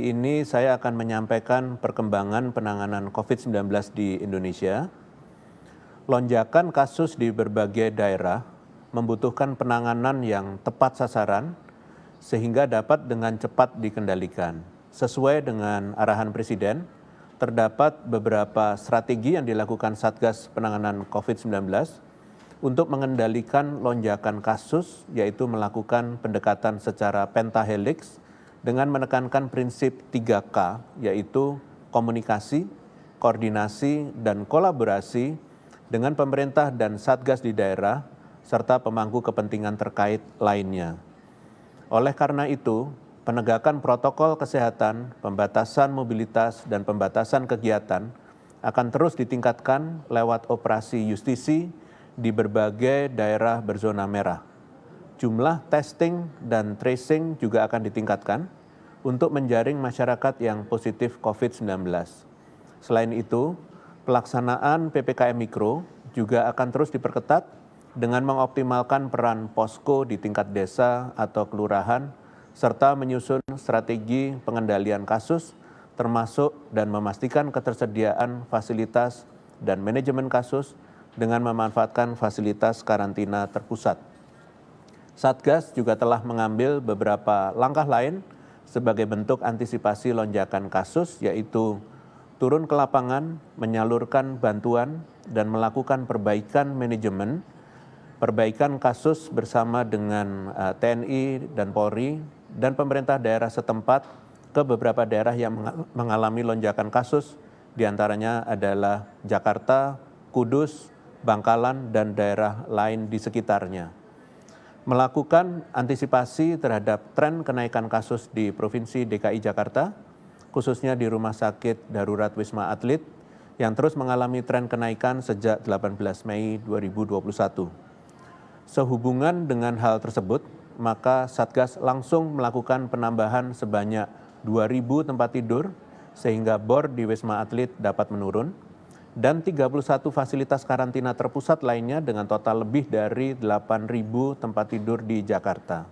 Ini saya akan menyampaikan perkembangan penanganan COVID-19 di Indonesia. Lonjakan kasus di berbagai daerah membutuhkan penanganan yang tepat sasaran sehingga dapat dengan cepat dikendalikan. Sesuai dengan arahan Presiden, terdapat beberapa strategi yang dilakukan Satgas Penanganan COVID-19 untuk mengendalikan lonjakan kasus, yaitu melakukan pendekatan secara pentahelix dengan menekankan prinsip 3K, yaitu komunikasi, koordinasi, dan kolaborasi dengan pemerintah dan Satgas di daerah, serta pemangku kepentingan terkait lainnya. Oleh karena itu, penegakan protokol kesehatan, pembatasan mobilitas, dan pembatasan kegiatan akan terus ditingkatkan lewat operasi justisi di berbagai daerah berzona merah. Jumlah testing dan tracing juga akan ditingkatkan untuk menjaring masyarakat yang positif COVID-19. Selain itu, pelaksanaan PPKM Mikro juga akan terus diperketat dengan mengoptimalkan peran posko di tingkat desa atau kelurahan, serta menyusun strategi pengendalian kasus, termasuk dan memastikan ketersediaan fasilitas dan manajemen kasus dengan memanfaatkan fasilitas karantina terpusat. Satgas juga telah mengambil beberapa langkah lain sebagai bentuk antisipasi lonjakan kasus, yaitu turun ke lapangan, menyalurkan bantuan, dan melakukan perbaikan manajemen, perbaikan kasus bersama dengan TNI dan Polri, dan pemerintah daerah setempat ke beberapa daerah yang mengalami lonjakan kasus, diantaranya adalah Jakarta, Kudus, Bangkalan, dan daerah lain di sekitarnya. Melakukan antisipasi terhadap tren kenaikan kasus di Provinsi DKI Jakarta, khususnya di Rumah Sakit Darurat Wisma Atlet, yang terus mengalami tren kenaikan sejak 18 Mei 2021. Sehubungan dengan hal tersebut, maka Satgas langsung melakukan penambahan sebanyak 2.000 tempat tidur, sehingga bor di Wisma Atlet dapat menurun, dan 31 fasilitas karantina terpusat lainnya dengan total lebih dari 8.000 tempat tidur di Jakarta.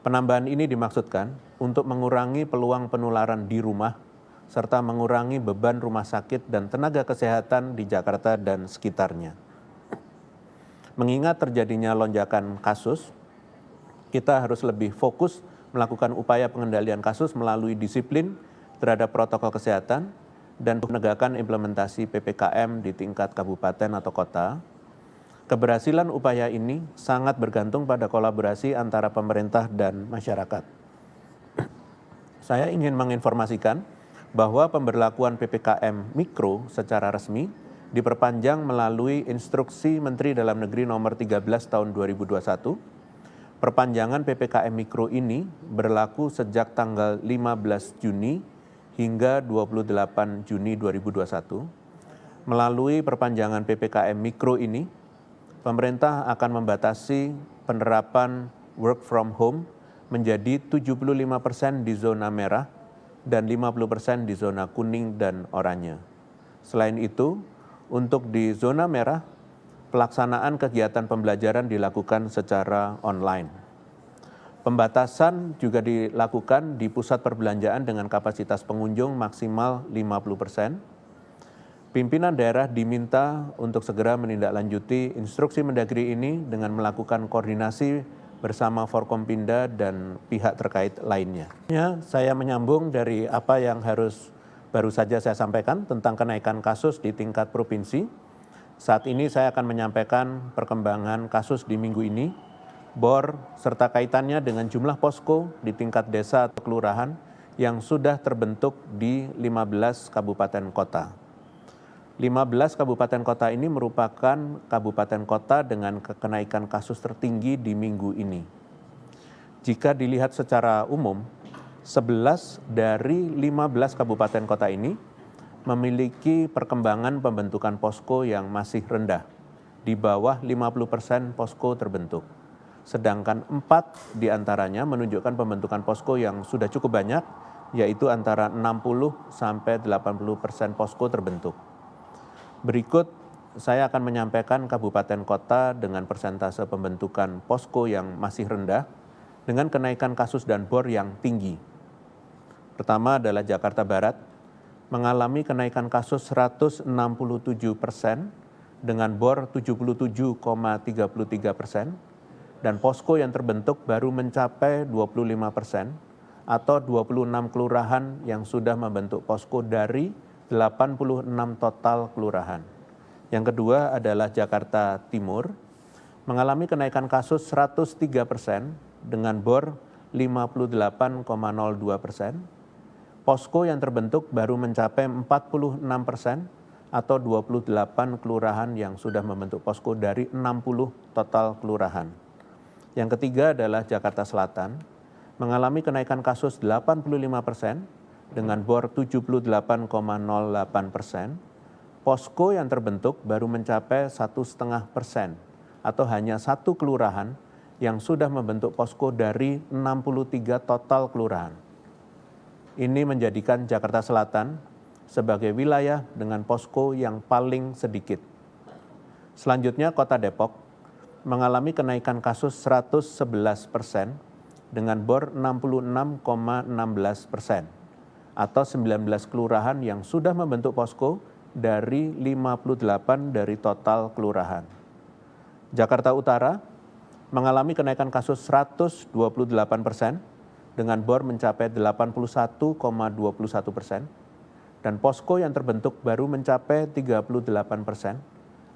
Penambahan ini dimaksudkan untuk mengurangi peluang penularan di rumah, serta mengurangi beban rumah sakit dan tenaga kesehatan di Jakarta dan sekitarnya. Mengingat terjadinya lonjakan kasus, kita harus lebih fokus melakukan upaya pengendalian kasus melalui disiplin terhadap protokol kesehatan, dan penegakan implementasi PPKM di tingkat kabupaten atau kota. Keberhasilan upaya ini sangat bergantung pada kolaborasi antara pemerintah dan masyarakat. Saya ingin menginformasikan bahwa pemberlakuan PPKM Mikro secara resmi diperpanjang melalui Instruksi Menteri Dalam Negeri Nomor 13 Tahun 2021. Perpanjangan PPKM Mikro ini berlaku sejak tanggal 15 Juni hingga 28 Juni 2021. Melalui perpanjangan PPKM Mikro ini, pemerintah akan membatasi penerapan work from home menjadi 75% di zona merah dan 50% di zona kuning dan oranye. Selain itu, untuk di zona merah, pelaksanaan kegiatan pembelajaran dilakukan secara online. Pembatasan juga dilakukan di pusat perbelanjaan dengan kapasitas pengunjung maksimal 50%. Pimpinan daerah diminta untuk segera menindaklanjuti instruksi Mendagri ini dengan melakukan koordinasi bersama Forkompinda dan pihak terkait lainnya. Saya menyambung dari apa yang baru saja saya sampaikan tentang kenaikan kasus di tingkat provinsi. Saat ini saya akan menyampaikan perkembangan kasus di minggu ini, bor, serta kaitannya dengan jumlah posko di tingkat desa atau kelurahan yang sudah terbentuk di 15 kabupaten kota. 15 kabupaten kota ini merupakan kabupaten kota dengan kenaikan kasus tertinggi di minggu ini. Jika dilihat secara umum, 11 dari 15 kabupaten kota ini memiliki perkembangan pembentukan posko yang masih rendah, di bawah 50% posko terbentuk. Sedangkan 4 diantaranya menunjukkan pembentukan posko yang sudah cukup banyak, yaitu antara 60-80% posko terbentuk. Berikut saya akan menyampaikan kabupaten kota dengan persentase pembentukan posko yang masih rendah dengan kenaikan kasus dan bor yang tinggi. Pertama adalah Jakarta Barat, mengalami kenaikan kasus 167% dengan bor 77,33%, dan posko yang terbentuk baru mencapai 25% atau 26 kelurahan yang sudah membentuk posko dari 86 total kelurahan. Yang kedua adalah Jakarta Timur, mengalami kenaikan kasus 103% dengan bor 58,02%. Posko yang terbentuk baru mencapai 46% atau 28 kelurahan yang sudah membentuk posko dari 60 total kelurahan. Yang ketiga adalah Jakarta Selatan, mengalami kenaikan kasus 85% dengan bor 78,08%. Posko yang terbentuk baru mencapai 1,5% atau hanya satu kelurahan yang sudah membentuk posko dari 63 total kelurahan. Ini menjadikan Jakarta Selatan sebagai wilayah dengan posko yang paling sedikit. Selanjutnya Kota Depok mengalami kenaikan kasus 111% dengan bor 66,16% atau 19 kelurahan yang sudah membentuk posko dari 58 dari total kelurahan. Jakarta Utara mengalami kenaikan kasus 128% dengan bor mencapai 81,21% dan posko yang terbentuk baru mencapai 38%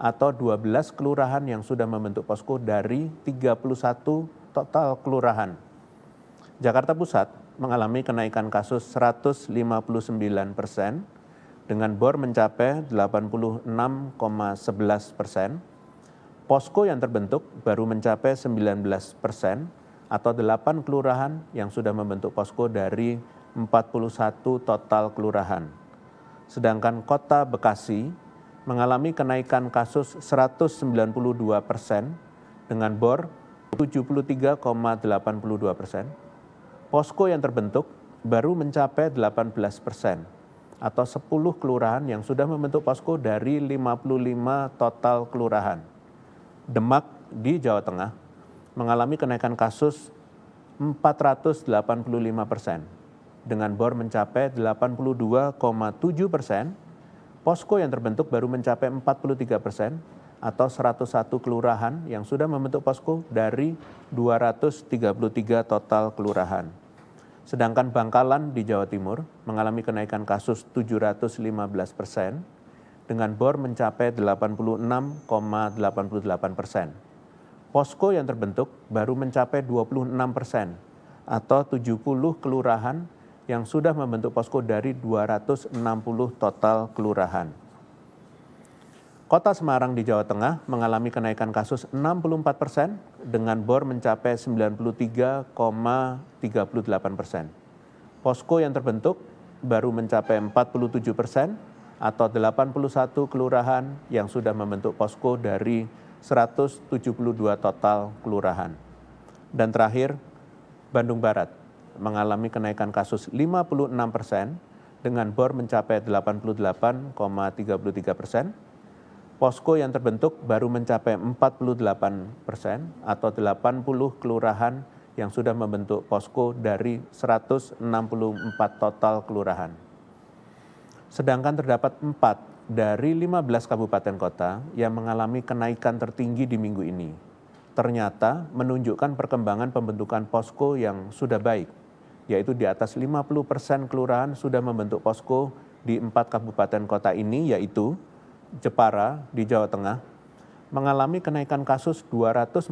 atau 12 kelurahan yang sudah membentuk posko dari 31 total kelurahan. Jakarta Pusat mengalami kenaikan kasus 159% dengan bor mencapai 86,11%. Posko yang terbentuk baru mencapai 19% atau 8 kelurahan yang sudah membentuk posko dari 41 total kelurahan. Sedangkan Kota Bekasi mengalami kenaikan kasus 192% dengan bor 73,82%. Posko yang terbentuk baru mencapai 18% atau 10 kelurahan yang sudah membentuk posko dari 55 total kelurahan. Demak di Jawa Tengah mengalami kenaikan kasus 485% dengan bor mencapai 82,7%. Posko yang terbentuk baru mencapai 43% atau 101 kelurahan yang sudah membentuk posko dari 233 total kelurahan. Sedangkan Bangkalan di Jawa Timur mengalami kenaikan kasus 715% dengan bor mencapai 86,88%. Posko yang terbentuk baru mencapai 26% atau 70 kelurahan yang sudah membentuk posko dari 260 total kelurahan. Kota Semarang di Jawa Tengah mengalami kenaikan kasus 64% dengan bor mencapai 93,38%. Posko yang terbentuk baru mencapai 47% atau 81 kelurahan yang sudah membentuk posko dari 172 total kelurahan. Dan terakhir, Bandung Barat mengalami kenaikan kasus 56% dengan bor mencapai 88,33%. Posko yang terbentuk baru mencapai 48% atau 80 kelurahan yang sudah membentuk posko dari 164 total kelurahan. Sedangkan terdapat 4 dari 15 kabupaten kota yang mengalami kenaikan tertinggi di minggu ini. Ternyata menunjukkan perkembangan pembentukan posko yang sudah baik, yaitu di atas 50% kelurahan sudah membentuk posko di 4 kabupaten kota ini, yaitu Jepara di Jawa Tengah mengalami kenaikan kasus 241%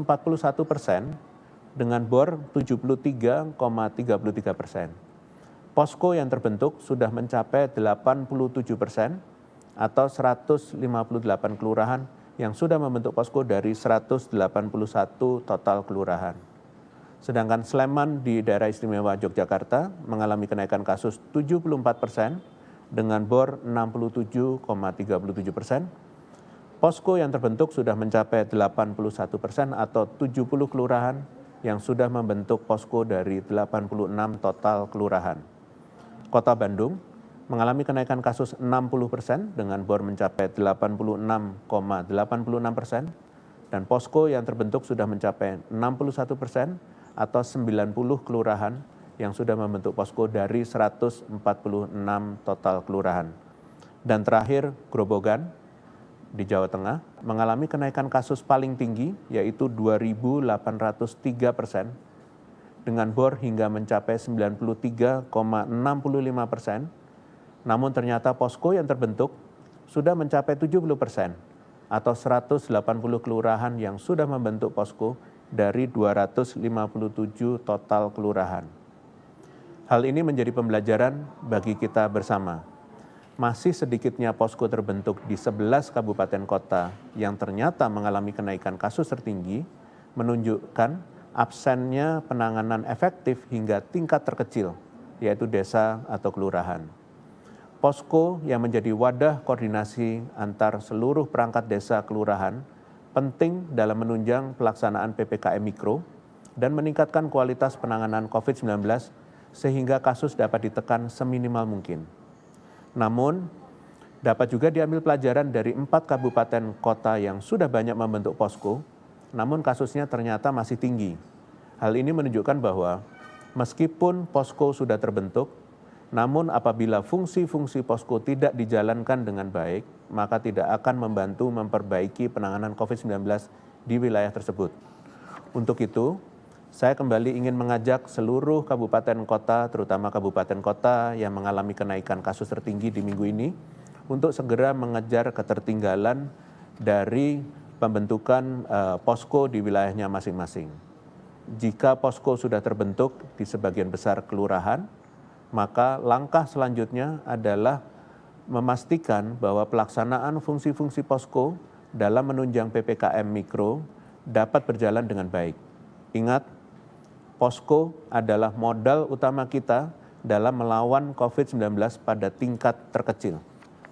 dengan bor 73,33%. Posko yang terbentuk sudah mencapai 87% atau 158 kelurahan yang sudah membentuk posko dari 181 total kelurahan. Sedangkan Sleman di Daerah Istimewa Yogyakarta mengalami kenaikan kasus 74% dengan bor 67,37%. Posko yang terbentuk sudah mencapai 81% atau 70 kelurahan yang sudah membentuk posko dari 86 total kelurahan. Kota Bandung mengalami kenaikan kasus 60% dengan bor mencapai 86,86% dan posko yang terbentuk sudah mencapai 61% atau 90 kelurahan yang sudah membentuk posko dari 146 total kelurahan. Dan terakhir, Grobogan di Jawa Tengah mengalami kenaikan kasus paling tinggi, yaitu 2.803%, dengan bor hingga mencapai 93,65%. Namun ternyata posko yang terbentuk sudah mencapai 70%, atau 180 kelurahan yang sudah membentuk posko dari 257 total kelurahan. Hal ini menjadi pembelajaran bagi kita bersama. Masih sedikitnya posko terbentuk di 11 kabupaten kota yang ternyata mengalami kenaikan kasus tertinggi, menunjukkan absennya penanganan efektif hingga tingkat terkecil, yaitu desa atau kelurahan. Posko yang menjadi wadah koordinasi antar seluruh perangkat desa kelurahan penting dalam menunjang pelaksanaan PPKM Mikro dan meningkatkan kualitas penanganan COVID-19 sehingga kasus dapat ditekan seminimal mungkin. Namun, dapat juga diambil pelajaran dari 4 kabupaten kota yang sudah banyak membentuk posko, namun kasusnya ternyata masih tinggi. Hal ini menunjukkan bahwa meskipun posko sudah terbentuk, namun apabila fungsi-fungsi posko tidak dijalankan dengan baik, maka tidak akan membantu memperbaiki penanganan COVID-19 di wilayah tersebut. Untuk itu, saya kembali ingin mengajak seluruh kabupaten kota, terutama kabupaten kota yang mengalami kenaikan kasus tertinggi di minggu ini, untuk segera mengejar ketertinggalan dari pembentukan posko di wilayahnya masing-masing. Jika posko sudah terbentuk di sebagian besar kelurahan, maka langkah selanjutnya adalah memastikan bahwa pelaksanaan fungsi-fungsi posko dalam menunjang PPKM Mikro dapat berjalan dengan baik. Ingat, posko adalah modal utama kita dalam melawan COVID-19 pada tingkat terkecil.